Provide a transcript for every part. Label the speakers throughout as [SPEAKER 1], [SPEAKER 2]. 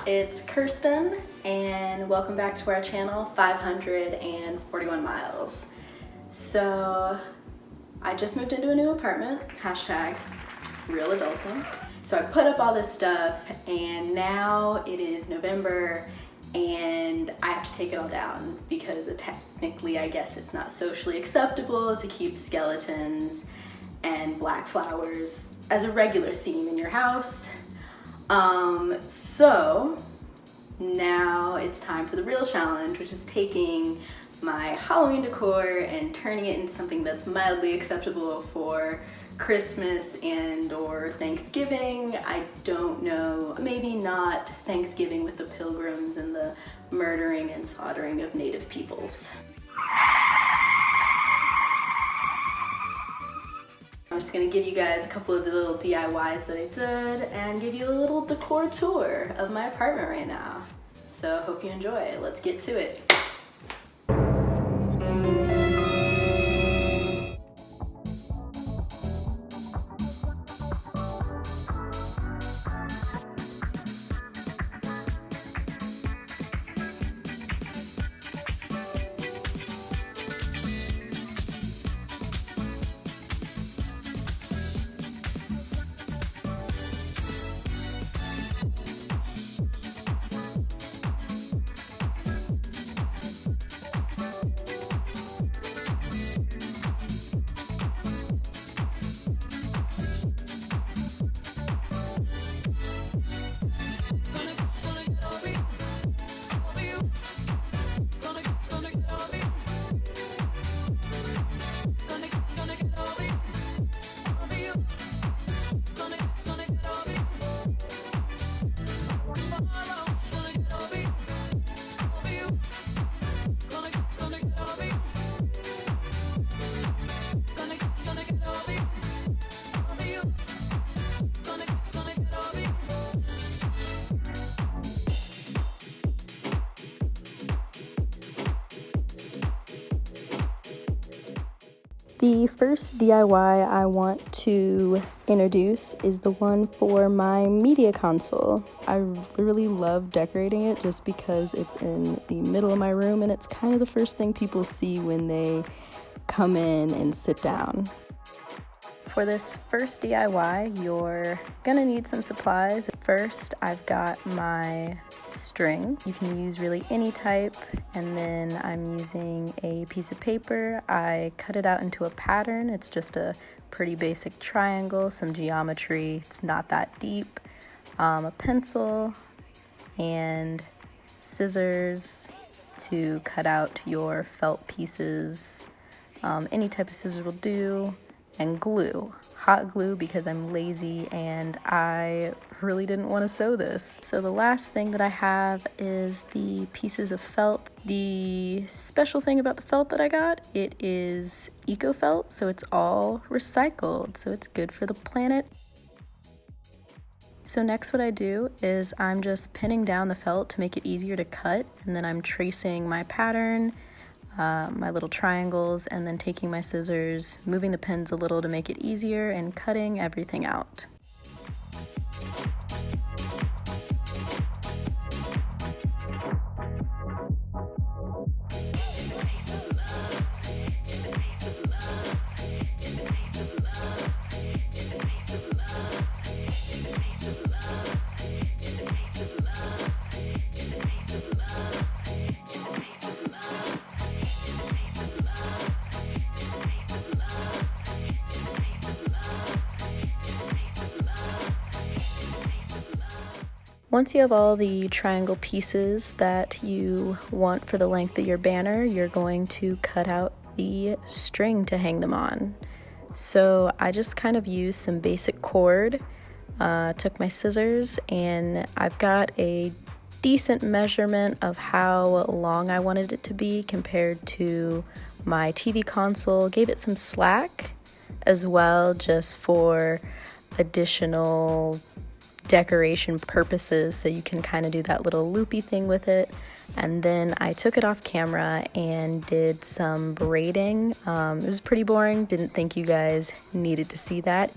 [SPEAKER 1] it's Kirsten and welcome back to our channel, 541 miles. So I just moved into a new apartment, hashtag real adulting. So I put up all this stuff and now it is November and I have to take it all down because technically I guess it's not socially acceptable to keep skeletons and black flowers as a regular theme in your house. So now it's time for the real challenge, which is taking my Halloween decor and turning it into something that's mildly acceptable for Christmas and or Thanksgiving. I don't know, maybe not Thanksgiving with the pilgrims and the murdering and slaughtering of native peoples. I'm just gonna give you guys a couple of the little DIYs that I did and give you a little decor tour of my apartment right now. So hope you enjoy. Let's get to it. The first DIY I want to introduce is the one for my media console. I really love decorating it just because it's in the middle of my room and it's kind of the first thing people see when they come in and sit down. For this first DIY, you're gonna need some supplies. First, I've got my string. You can use really any type, and then I'm using a piece of paper. I cut it out into a pattern. It's just a pretty basic triangle, some geometry. It's not that deep. A pencil and scissors to cut out your felt pieces. Any type of scissors will do. And glue, hot glue, because I'm lazy and I really didn't want to sew this. So the last thing that I have is the pieces of felt. The special thing about the felt that I got, it is eco felt, so it's all recycled, so it's good for the planet. So next what I do is I'm just pinning down the felt to make it easier to cut, and then I'm tracing my pattern, my little triangles, and then taking my scissors, moving the pins a little to make it easier, and cutting everything out. Once you have all the triangle pieces that you want for the length of your banner, you're going to cut out the string to hang them on. So I just kind of used some basic cord, took my scissors, and I've got a decent measurement of how long I wanted it to be compared to my TV console. Gave it some slack as well, just for additional decoration purposes, so you can kind of do that little loopy thing with it. And then I took it off camera and did some braiding. It was pretty boring, didn't think you guys needed to see that.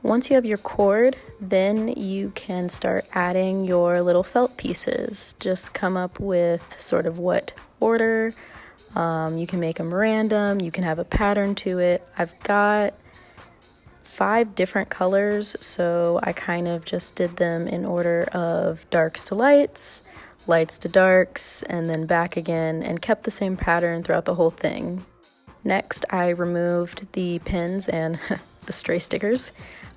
[SPEAKER 1] Once you have your cord, then you can start adding your little felt pieces. Just come up with sort of what order. You can make them random, you can have a pattern to it. I've got 5 different colors, so I kind of just did them in order of darks to lights, lights to darks, and then back again, and kept the same pattern throughout the whole thing. Next, I removed the pins and the stray stickers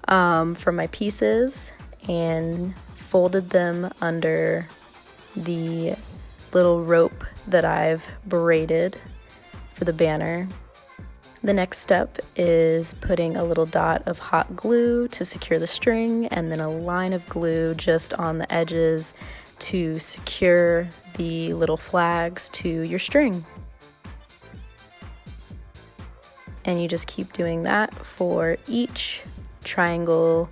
[SPEAKER 1] from my pieces and folded them under the little rope that I've braided for the banner. The next step is putting a little dot of hot glue to secure the string, and then a line of glue just on the edges to secure the little flags to your string. And you just keep doing that for each triangle,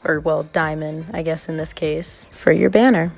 [SPEAKER 1] or well, diamond, I guess in this case, for your banner.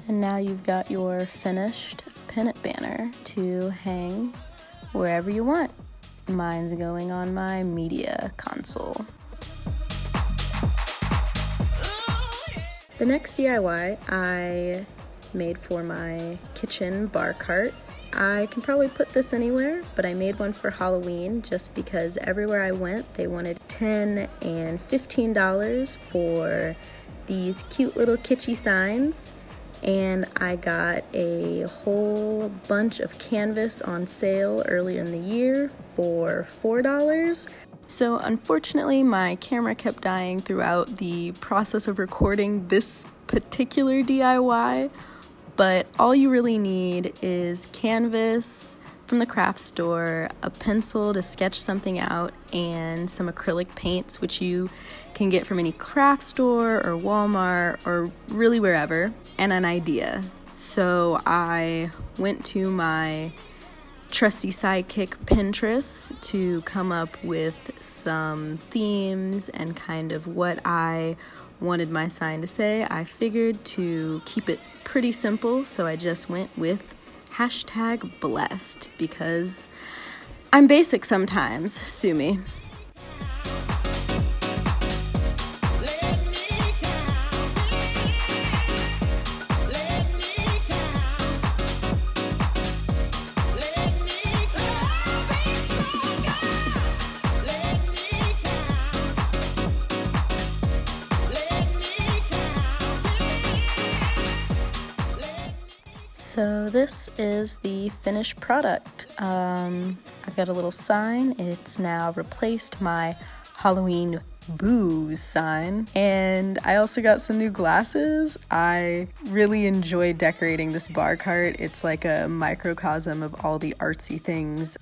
[SPEAKER 1] And now you've got your finished pennant banner to hang wherever you want. Mine's going on my media console. The next DIY I made for my kitchen bar cart. I can probably put this anywhere, but I made one for Halloween just because everywhere I went they wanted $10 and $15 for these cute little kitschy signs. And I got a whole bunch of canvas on sale earlier in the year for $4. So unfortunately my camera kept dying throughout the process of recording this particular DIY, but all you really need is canvas from the craft store, a pencil to sketch something out, and some acrylic paints, which you can get from any craft store or Walmart or really wherever, and an idea. So I went to my trusty sidekick Pinterest to come up with some themes and kind of what I wanted my sign to say. I figured to keep it pretty simple, so I just went with #blessed because I'm basic sometimes, sue me. So this is the finished product. I've got a little sign. It's now replaced my Halloween booze sign. And I also got some new glasses. I really enjoyed decorating this bar cart. It's like a microcosm of all the artsy things.